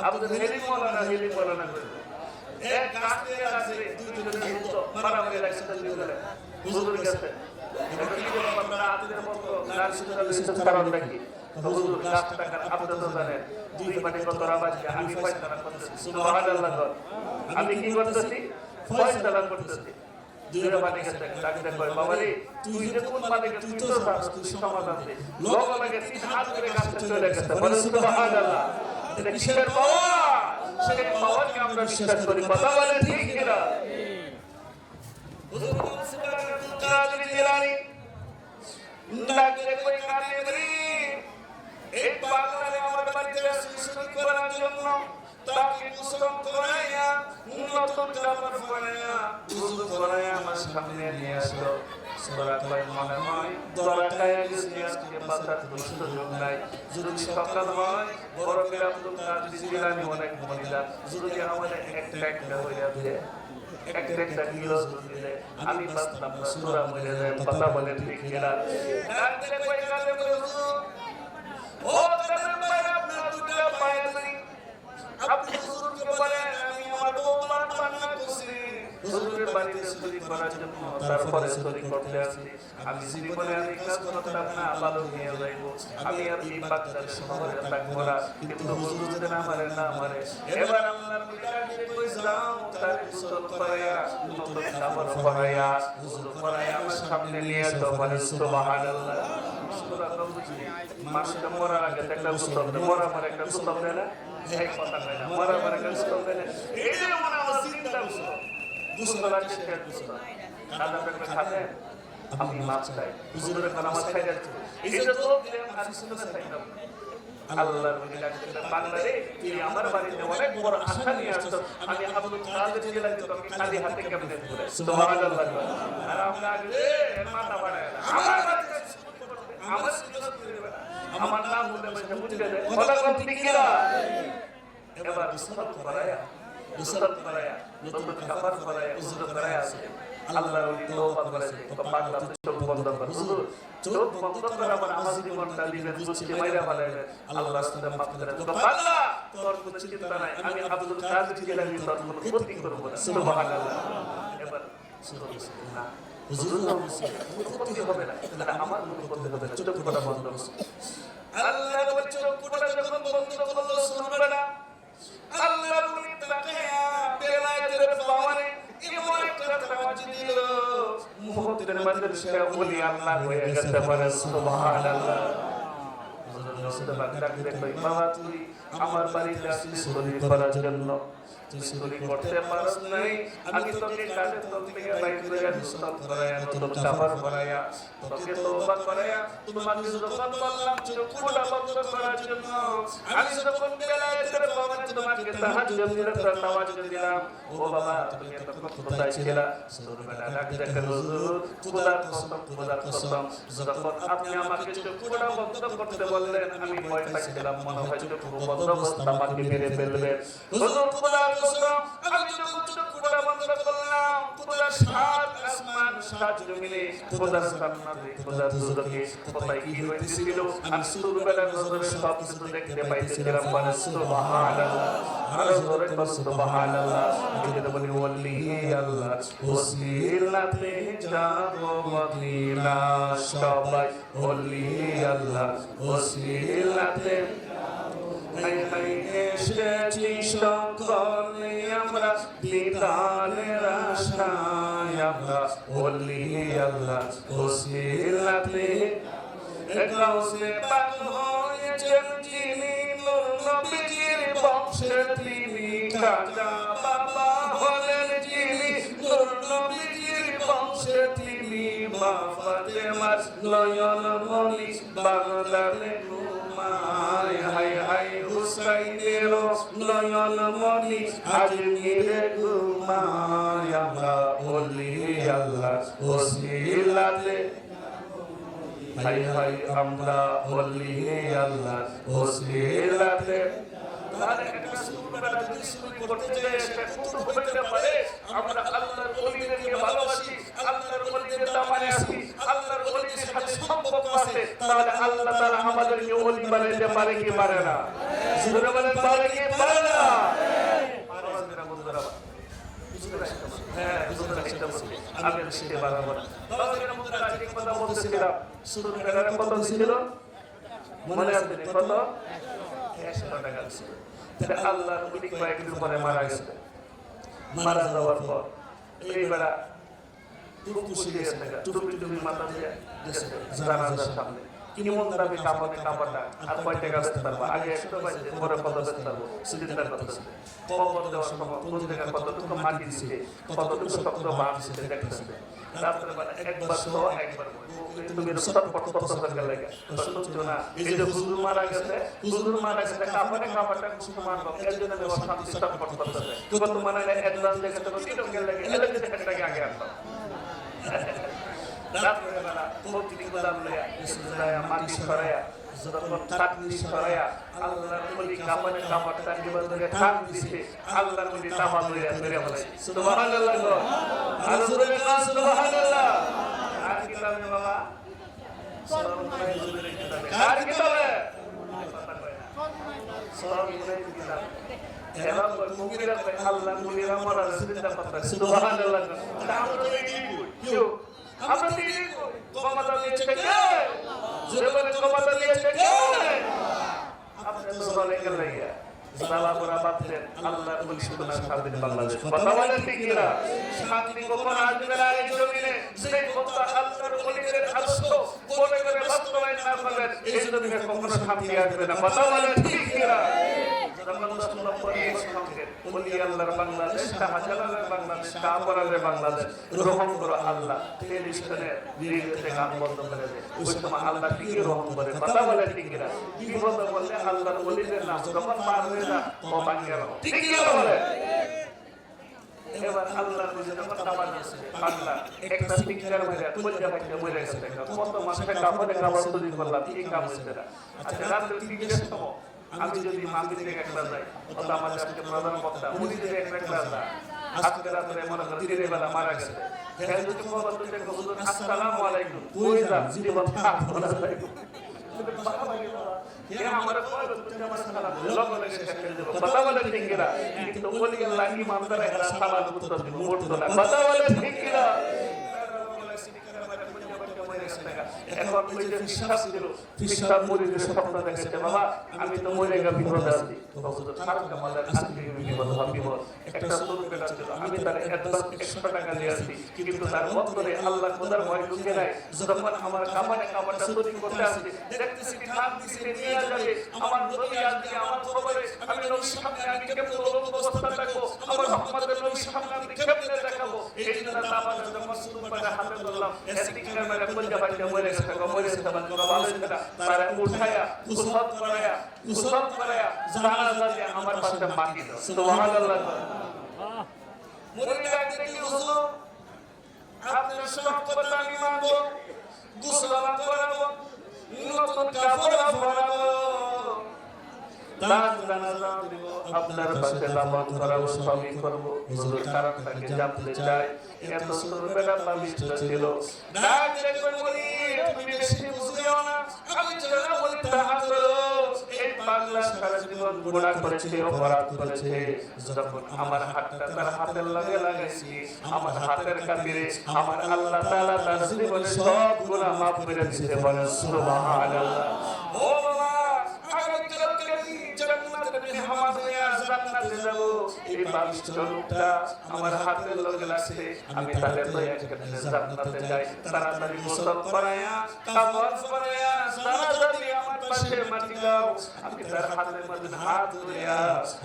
আব্দুল হালিম মাওলানা করে এক কাছে আছে দুইজনের হুজুর মারামারি লাগছে দুইজনে হুজুর কাছে এটা কি বলে আমরা আদের মতো গান শুনতে বিশেষ কারণটা কি হুজুর লাখ টাকার আব্দুল জানেন দুই মানে কত আওয়াজ আমি ফয়সালা করতেছি সুবহানাল্লাহ আমি কি করতেছি ফয়সালা করতেছি দুইটা মানে গেছে ডাক্তার কয় বাবারে তুই যে কোন মানে তুই তো জানিস তুই সমাধান দে লোক লাগে তিন হাত ধরে কাছে চলে গেছে বলে সুবহানাল্লাহ এটা কিসের পাওয়ার সেই পাওয়ারকে আমরা বিশ্বাস করি কথা বলে ঠিক কিনা হুজুর আব্দুল কাদের জিলানী ডাকলে কই কানে বলি এই পাগলে আমার বাড়িতে শুরু করার জন্য তাকে মুসলমান করাইয়া নতুন কাপড় পরাইয়া উযু করাইয়া আমার সামনে নিয়ে আসলো সূরা কয় মনে হয় দরা খায়া গেছে আজকে বাজার দুষ্ট যোগ নাই যদি সকাল হয় বড় পীর আব্দুল কাদের জিলানী অনেক মহিলা যদি আমাদের একটা হয়ে যাবে একটা কিলো দিলে আমি বাঁচলাম না সূরা মরে যায় কথা বলেন ঠিক কিনা ডাকতে কই কালে বলে হুজুর ও কাদের ভাই আপনার দুটো পায়ে ধরি আপনি হুজুরকে বলেন আমি আমার বউমার পান্না করছি হুজুরের বাড়িতে চুরি করার জন্য তারপরে চুরি করতে আসি আমি জীবনে আমি কাজ করতাম না ভালো নিয়ে যাইব আমি আর এই বাচ্চাদের শহরে থাকবো না কিন্তু হুজুর যদি না মারে এবার আল্লাহর মিলাদে কই যাও তারে গোসল করাইয়া নতুন কাপড় পরাইয়া হুজুর পরাইয়া আমার সামনে নিয়ে আসো বলে সুবহানাল্লাহ সূরা বুঝি মাসে মরার আগে একটা গোসল দেয় মরার পরে একটা গোসল দেয় না এই কথা কয় না মরার পরে একটা গোসল দেয় না এই যে মনে আমার চিন্তা গোসল লাগে সে গোসল কাদা পেটে খাবে আমি মাছ খাই হুজুরের নামাজ খাই যাচ্ছে এই যে তো আর শুনে খাইতাম আল্লাহর ওলি ডাকতেছে বাংলারে তুই আমার বাড়িতে অনেক বড় আশা নিয়ে আসছো আমি আব্দুল কাদের জিলানী তোকে খালি হাতে কেমনে দিবে সুবহানাল্লাহ আর আমরা আগে মাথা বাড়ায় আমার বাড়িতে আমার সুযোগ দিবে আমার নাম বলে বসে মুছে দেয় বলা কোন দিকিরা এবার সুন্নাত করায়া নতুন কাফার করায়া উজর করায়া আল্লাহর ওলি তওবা করেছে তো পাগলা চোখ বন্ধ করে হুজুর চোখ বন্ধ করে আবার আমার জীবনটা দিবেন বুঝতে মাইরা ফেলাইবেন আল্লাহ রাসূলের মাফ করে তো পাগলা তোর কোনো চিন্তা নাই আমি আব্দুল কাদের জিলানী তোর কোনো ক্ষতি করব না সুবহানাল্লাহ এবার না হুজুর ক্ষতি হবে না তাহলে আমার কোনো ক্ষতি হবে না চোখ কটা বন্ধ আল্লাহর ওলি চোখ কটা যখন বন্ধ করলো শুনবে না আল্লাহর ওলি তাকায়া বেলায়েতের পাওয়ারে এমন একটা তাওয়াজ দিল মুহূর্তের মধ্যে সে ওলি আল্লাহ হয়ে গেছে বলে সুবহানাল্লাহ রাসূল পাক দেখলো বাবা তুই আমার বাড়িতে আসছিস চুরি করার জন্য তুই চুরি করতে পারস নাই আমি তোকে কাটে তোকে বাইরে করে দুষ্টাল করায়া নতুন কাফার করায়া তোকে তওবা করায়া তোমাকে যখন বললাম চোখটা বন্ধ করার জন্য আমি যখন বেলায়েতের পাওয়ারে তোমাকে তাহাজ্জুদ নিরন্তর নামাজ দিলাম ও বাবা তুমি এত কোথায় ছিলা ছোটবেলা ডাক দেখে হুজুর খোদার কসম যখন আপনি আমাকে চোখটা বন্ধ করতে বললেন আমি ভয় পাচ্ছিলাম মনে হয় চোখ বন্ধ অবস্থা আমাকে মেরে ফেলবে হুজুর খোদার কসম আমি যখন চোখটা বন্ধ করলাম খোদার সাত আসমান সাত জমিনে খোদার জান্নাতে খোদার দুজকে কোথায় কি হয়েছিল আমি ছোটবেলার নজরে সব কিছু দেখতে পাইছিলাম বলে সুবহানাল্লাহ আর জোরে বল সুবহানাল্লাহ যদি বলি ওয়ালি আল্লাহ ওসিলাতে যাবো মদিনা সবাই ওয়ালি আল্লাহ ওসিলাতে হাই হাই এসেছি সকলে আমরা দিদারের আশায় আমরা ওলি আল্লাহ ওসিলাতে গাউসে পাক হয়েছেন যিনি নূর নবীর বংশের তিনি খাজা বাবা হলেন যিনি নূর নবীর বংশের তিনি মা ফাতেমার নয়ন মনি বাংলাতে ঘুমায় হাই হাই হুসাইনের নয়ন মনি আজমিরে ঘুমায় আমরা ওলি আল্লাহ ওসিলাতে হাই হাই আমরা ওলি আল্লাহ ওসিলাতে তাহলে একটা ছোটবেলা যদি শুরু করতে যাই একটা কুতুব হইতে পারে আমরা আল্লাহর ওলিদেরকে ভালোবাসি আল্লাহর ওলিদের দামানে আসি আল্লাহর ওলিদের সাথে সম্পর্ক আছে তাহলে আল্লাহ তাআলা আমাদেরকে ওলি বানাইতে পারে কি পারে না জোরে বলেন পারে কি পারে না আমাদের বন্ধুরা হ্যাঁ বন্ধুরা এটা বলছি আমি শিখতে পারবো না বাবাদের বন্ধুরা আজকে কথা বলতেছিলাম শুরু করার কত ছিল মনে আছে কত 100 টাকা ছিল আল্লাহর ওলি কয়েকদিন পরে মারা গেছে মারা যাওয়ার পর এইবারা খুব খুশি হয়ে গেছে টুপি মাথা দিয়ে জানাজার সামনে কিমন দাবি কাপড়টা আর কয় টাকা বেচতে পারবো আগে 100 পাইছে পরে কত বেচতে পারবো সিলিন্ডার করতেছে কবর দেওয়ার সময় কোন জায়গায় কতটুকু মাটি দিছে কতটুকু শক্ত বাঁশ দিছে দেখতেছে রাত্রে বেলা একবার তো একবার তুমি সব কত সরকার লাগে শুনছো না এই যে হুজুর মারা গেছে কাপড়টা খুব মারলো এর জন্য ব্যবস্থা শান্তি সব করতেছে কত মানে অ্যাডভান্স দেখে তো কি লোক লাগে এলে যে টাকা আগে আসলো রাত্রে বেলা প্রতিটি গোলাম লয়া ইসলায়া মাটি সরায়া যখন চাটনি সরায়া আল্লাহর ওলি কাপড়টা জীবন ধরে ঠান দিছে আল্লাহর ওলি তামা লয়া মেরে ফেলে সুবহানাল্লাহ আর জোরে বলেন সুবহানাল্লাহ আর কি বলেন বাবা আর কি বলে এবার মুগিরা আল্লাহর ওলিরা মরা চিন্তা করতে সুবহানাল্লাহ আমরা কি আমরা দিই ক্ষমতা দিয়েছে কে জোরে বলে ক্ষমতা দিয়েছে কে আপনি তো বলে গেল ইয়া সালা বরা বাতলেন আল্লাহর ওলি সুবহানাহু স্বাধীন বাংলাদেশ কথা বলেন ঠিক কিনা শান্তি কখন আসবে না এই জমিনে সেই কথা আল্লাহর ওলিদের আদর্শ বলে করে বাস্তবায়ন না করবেন এই জমিনে কখনো শান্তি আসবে না কথা বলেন ঠিক কিনা যখন 10 নম্বর সংকেত বলি আল্লাহর বাংলাদেশ শাহজালালের বাংলাদেশ কাপড়ের বাংলাদেশ রহম করো আল্লাহ টেলিভিশনে রেডিওতে গান বন্ধ করে দে ওই সময় আল্লাহ ঠিকই রহম করে কথা বলে ঠিক না বিপদ বললে আল্লাহর ওলিদের নাম যখন পার হয়ে যা ও বাকি গেল ঠিক কি বলে এবার আল্লাহর বুঝে যখন নামাজ আল্লাহ একটা স্পিকার মেরে কলজা ভাইতে মরে গেছে কত মাসে কাপড়ে কাপড় তৈরি করলাম কি কাম হয়েছে না আচ্ছা রাতে তিনটের সময় আমি যদি মাহফিল থেকে একটা যাই অথবা আমাদের আজকে প্রধান বক্তা উনি যদি একটা যায় আজকে রাতে মনে করেন দিনের বেলা মারা গেছে হ্যাঁ যদি খবর দিতে হুজুর আসসালামু আলাইকুম ওই যা জীবন থাক বলা যায় আমার সালাম লগ লাগে কথা বলে ঠিক কিনা কিন্তু বলি আল্লাহ ইমানদার এরা সালাম উত্তর দিব উঠতো না কথা বলে ঠিক কিনা এখন ওই যে বিশ্বাস ছিল বিশ্বাস মরিদের স্বপ্ন দেখেছে বাবা আমি তো মরে গেছি বিপদে আছি হুজুর সারা আমাদের আজকে বিপদ হবে একটা ছোট বেটা ছিল আমি তার অ্যাডভান্স 100 টাকা দিয়ে আসি কিন্তু তার অন্তরে আল্লাহ খোদার ভয় ঢুকে নাই যখন আমার কামাটা তৈরি করতে আসছে দেখতেছি ধান দিতে নিয়ে যাবে আমার নবী আজকে আমার খবরে আমি নবীর সামনে আমি কেমন অবস্থা থাকবো আমার মুহাম্মদের নবীর সামনে আমি কেমনে দেখাবো এই জন্য তাবারে যখন শুরু করে হাতে ধরলাম স্পিকার মেরে কলজা ভাইতে মরে গেছে তারা উঠায়া কুসরত করায়া জানাজা দিয়ে আমার পাশে মাটি দাও সুবহানাল্লাহ মুরিদ ডাকতে কি হুজুর আপনার সব কথা আমি মানবো গোসল করাবো নতুন কাপড় পরাবো জানাজা দিব আপনার পাশে দাফন করাবো সবই করবো হুজুর কারণটাকে জানতে চাই এত ছোটবেলা পাবিষ্ট ছিল ডাক দেখবেন মুরিদ তুমি বেশি বুঝিও না আমি যারা বলি তাহা করো এই পাগলা সারা জীবন গুনাহ করেছে অপরাধ করেছে যখন আমার হাতটা তার হাতের লাগাইছি আমার হাতের খাতিরে আমার আল্লাহ তাআলা তার জীবনে সব গুনাহ maaf করে দিতে বলেন সুবহানাল্লাহ ও বাবা জান্নাতে যাব এই পাবিষ্ট লোকটা আমার হাতের লগে লাগছে আমি তাহলে তো একসাথে জান্নাতে যাই তাড়াতাড়ি গোসল করায়া কাপড় পরায়া তাড়াতাড়ি আমার পাশে মাটি দাও আমি তার হাতের মধ্যে হাত ধরিয়া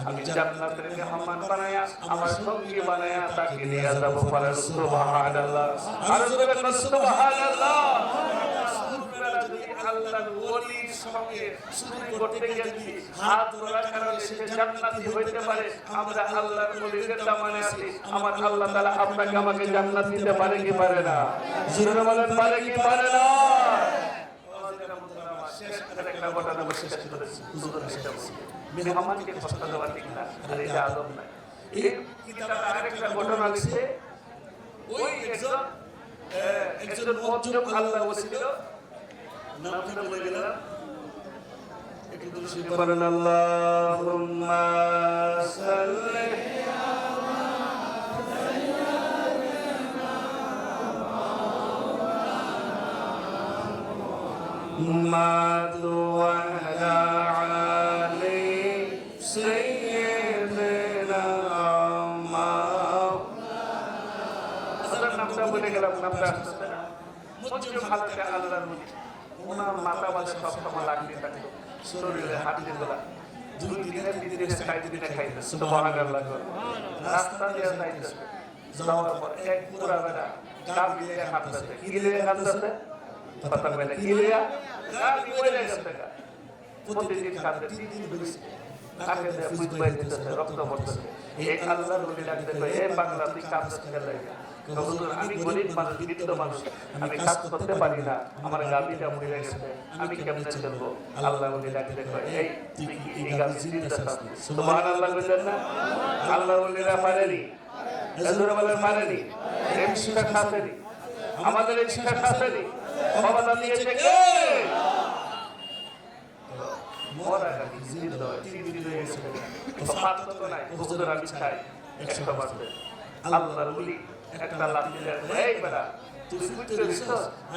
আমি জান্নাতের মেহমান বানায়া আমার সঙ্গী বানায়া তাকে নিয়ে যাব বলে সুবহানাল্লাহ আর জোরে বলো সুবহানাল্লাহ আল্লাহর ওলির সঙ্গে শুরু করতে গেছি হাত ধরার কারণে সে জান্নাতি হইতে পারে আমরা আল্লাহর ওলিদের দামানে আছি আমার আল্লাহ তাআলা আপনাকে আমাকে জান্নাত দিতে পারে কি পারে না জোরে বলেন পারে কি পারে না শেষ একটা ঘটনা শেষ করেছি হুজুর হিসাব মেহমানকে কষ্ট দেওয়া ঠিক না আর এটা আদব না এই কিতাবে আরেকটা ঘটনা লিখছে ওই একজন মজলুম আল্লাহ ওলি ছিল নামটা বলে গেলাম একটু দুরূদ পড়েন আল্লাহুম্মা সাল্লি মাদু আলা আলি সাইয়্যিদিনা মাওলানা নামটা বলে গেলাম নামটা আসছে না মজলুম হালকা আল্লাহর ওলি ওনার মাথা মাঝে সবসময় লাগতে থাকতো শরীরে হাঁটতে তোলা 2 দিনে 3 দিনে 4 দিনে খাইতে সুবহানাল্লাহ রাস্তা দিয়ে যাইতেছে যাওয়ার পর এক পুরা বেলা গাবি দিয়ে হাঁটতেছে কি দিয়ে হাঁটতেছে কথা বলে কি দিয়ে গাবি বলে গেছে প্রতিদিন খাতে 3 দিন ধরে আগে দিয়ে বুঝ পাই দিতেছে রক্ত পড়তেছে এই আল্লাহর ওলি লাগতে কই এই বাংলা তুই কাজ করতে লাগে হুজুর আমি গরিব মানুষ বৃদ্ধ মানুষ আমি কাজ করতে পারি না আমার গাবিটা মরে গেছে আমি কেমনে চলবো আল্লাহ ওলি লাগতে কই এই তুই এই গাবি জিন্দা থাকবি সুবহানাল্লাহ বলেন না আল্লাহ ওলিরা পারেনি হুজুর বলেন পারেনি এই শিক্ষা খাতেনি আমাদের এই শিক্ষা খাতেনি ক্ষমতা দিয়েছে কে মোরা গাবি জিন্দা 3 দিন হয়ে গেছে তো পাত্র তো নাই হুজুর আমি চাই 100% আল্লাহর ওলি একটা লাভ দিলে এই বেটা তুই বুঝতে দিছ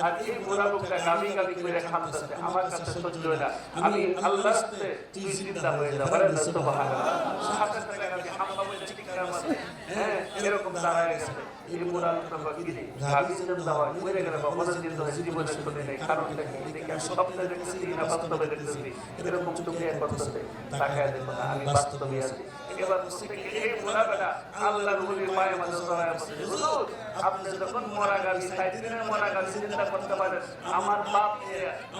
আর এই বুড়া লোকটা গাবি গাবি করে খামতেছে আমার কাছে সহ্য হয় না আমি আল্লাহর সাথে তুই জিন্দা হয়ে যা বলে সুবহানাল্লাহ সাহায্য করে গাবি হামলা বলে ঠিক করে আমাদের হ্যাঁ এরকম দাঁড়ায় গেছে এই মুরাল তফাকিরি গাবি জিন্দা হয় মরে গেলে কখনো জিন্দা হয় জীবনে শুনে নেই কারণটা কি দেখি আমি স্বপ্নে দেখতেছি না বাস্তবে দেখতেছি এরকম চোখে করতেছে তাকায় দেখো না আমি বাস্তবে আছি এবার প্রত্যেকে এই মোরাবেটা আল্লাহর ওলির পায়ে মাঝে জড়ায় বসে হুজুর আপনি যখন মরা গাবি 60 দিনের মরা গাবি চিন্তা করতে পারেন আমার বাপ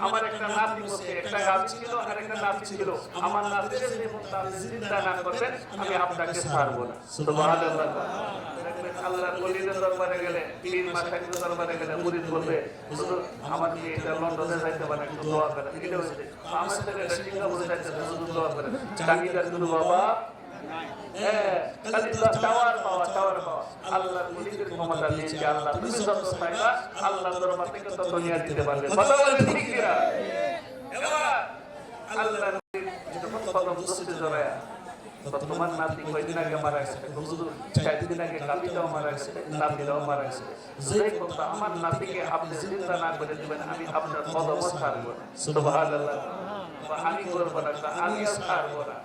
আমার একটা নাতি বসে একটা গাবি ছিল আর একটা নাতি ছিল আমার নাতির জীবন আপনি চিন্তা না করবেন আমি আপনাকে ছাড়বো না সুবহানাল্লাহ আল্লাহর ওলিদের দরবারে গেলে পীর মাশাইখের দরবারে গেলে মুরিদ বলবে হুজুর আমার কি এটা লন্ডনে যাইতে পারে একটু দোয়া করেন এটা হচ্ছে আমার ছেলে এটা সিঙ্গাপুরে যাইতে হুজুর দোয়া করেন চাকরিদার গুরু বাবা খালি টাওয়ার পাওয়া আল্লাহর ওলিদের ক্ষমতা দিয়েছে আল্লাহ তুমি যত চাইবা আল্লাহর দরবার থেকে তত নিয়ে দিতে পারবে কথা বলেন ঠিক কিনা এবার আল্লাহর যখন কদম দস্তে জড়ায় তোমার নাতি কয়দিন আগে মারা গেছে হুজুর 4 দিন আগে কাবিটাও মারা গেছে নাতিরাও মারা গেছে যেই কথা আমার নাতিকে আপনি চিন্তা না করে দিবেন আমি আপনার কদম ছাড়বো না সুবহানাল্লাহ আমি করবো না আমিও ছাড়বো না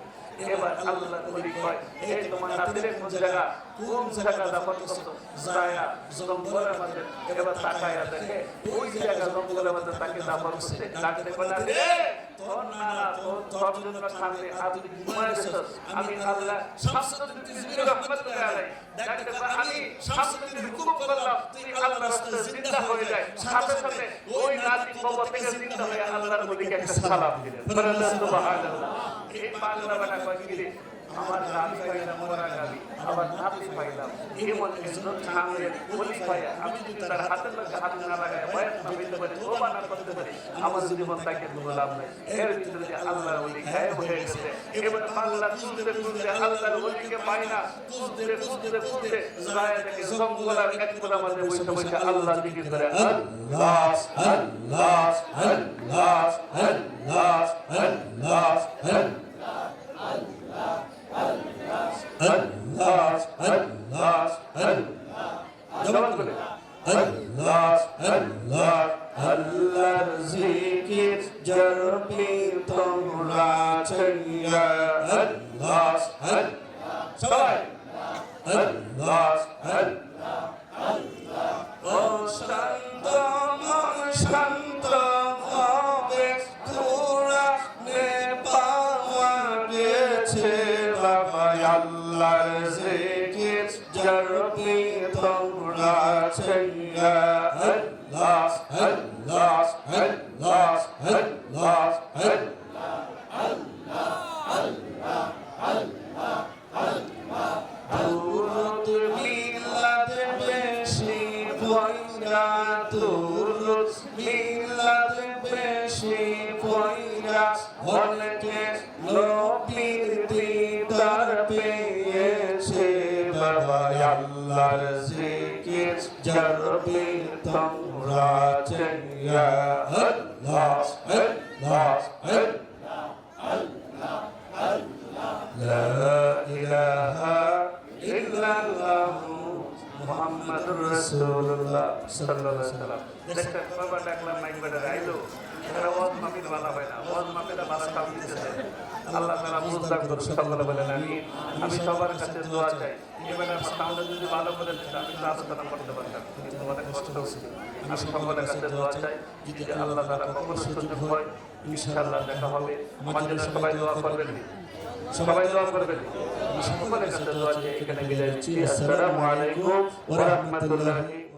এবার আল্লাহর ওলি কয় এই তোমার নাতির কোন জায়গা দাফন করতো যায়া জঙ্গলের মধ্যে এবার তাকায়া দেখে ওই জায়গা জঙ্গলের মধ্যে তাকে দাফন করতে ডাকতে বলে রে তোর নানা তোর জন্য সামনে আপনি ঘুমায় গেছ আমি আল্লাহ শামসুদ্দিন জিবরি রাহমাতুল্লাহ আলাইহি ডাকতে বলে আমি শামসুদ্দিন হুকুম করলাম তুমি আল্লাহর রাস্তায় জিন্দা হয়ে যায় সাথে সাথে ওই নাতি কবর থেকে জিন্দা হয়ে আল্লাহর ওলিকে একটা সালাম দিলেন সুবহানাল্লাহ এই পাগলা বানা কয় কি আমার নাতি পাইলাম মরা গাবি আমার নাতি পাইলাম এমন একজন সামনে বলি ভাই আমি যদি তার হাতের মধ্যে হাত না লাগাই বয়াত না বলতে পারি ও বানা করতে পারি আমার যদি মন তাকে কোনো লাভ নাই এর ভিতরে যে আল্লাহর ওলি গায়েব হয়ে গেছে এবার পাগলা খুঁজতে আল্লাহর ওলিকে পাই না খুঁজতে যায় দেখে জঙ্গলের এক কোণা মধ্যে বসে বসে আল্লাহ জিকির করে আল্লাহ আল্লাহ আল্লাহ আল্লাহ আল্লাহ Allah, Allah, জবান করে Allah, Allah, আল্লাহর জিকির জরবি তোমরা চাইয়া আল্লাহ, সবাই আল্লাহ, আল্লাহ, ও শান্ত মন শান্ত হবে কোরআনে পাওয়া গেছে আল্লাহর জিকির জরবি তোমরা চাইয়া আল্লাহ আল্লাহ আল্লাহ আল্লাহ দুরূদ মিলাদ বেশি পয়রা দুরূদ মিলাদ বেশি পয়রা অনেকে নবীর দিদার পেয়েছে বাবা আল্লাহর জিকির জরবি তোমরা চাইয়া আল্লাহ আল্লাহ লা ইলাহা ইল্লাল্লাহ মুহাম্মাদুর রাসূলুল্লাহ সাল্লাল্লাহু আলাইহি ওয়াসাল্লাম দেখতে বাবা ডাকলাম মাইক বেটা আইলো এরা ওয়াজ মাহফিল ভালো হয় না ওয়াজ মাহফিলে ভালো কাম দিতেছে আল্লাহ তাআলা মুজদাক করুন সকলে বলেন আমি সবার কাছে দোয়া চাই এবারে সাউন্ড যদি ভালো করে দিতে আমি আলোচনা করতে পারতাম কিন্তু অনেক কষ্ট হচ্ছে আমি সকলের কাছে দোয়া চাই যদি আল্লাহ তাআলা কখনো সুযোগ হয় ইনশাআল্লাহ দেখা হবে আমাদের সবাই দোয়া করবেন সবাই দোয়া করবেন সকলের কাছে দোয়া চাই এখানে বিদায় নিচ্ছি আসসালামু আলাইকুম ওয়া রাহমাতুল্লাহি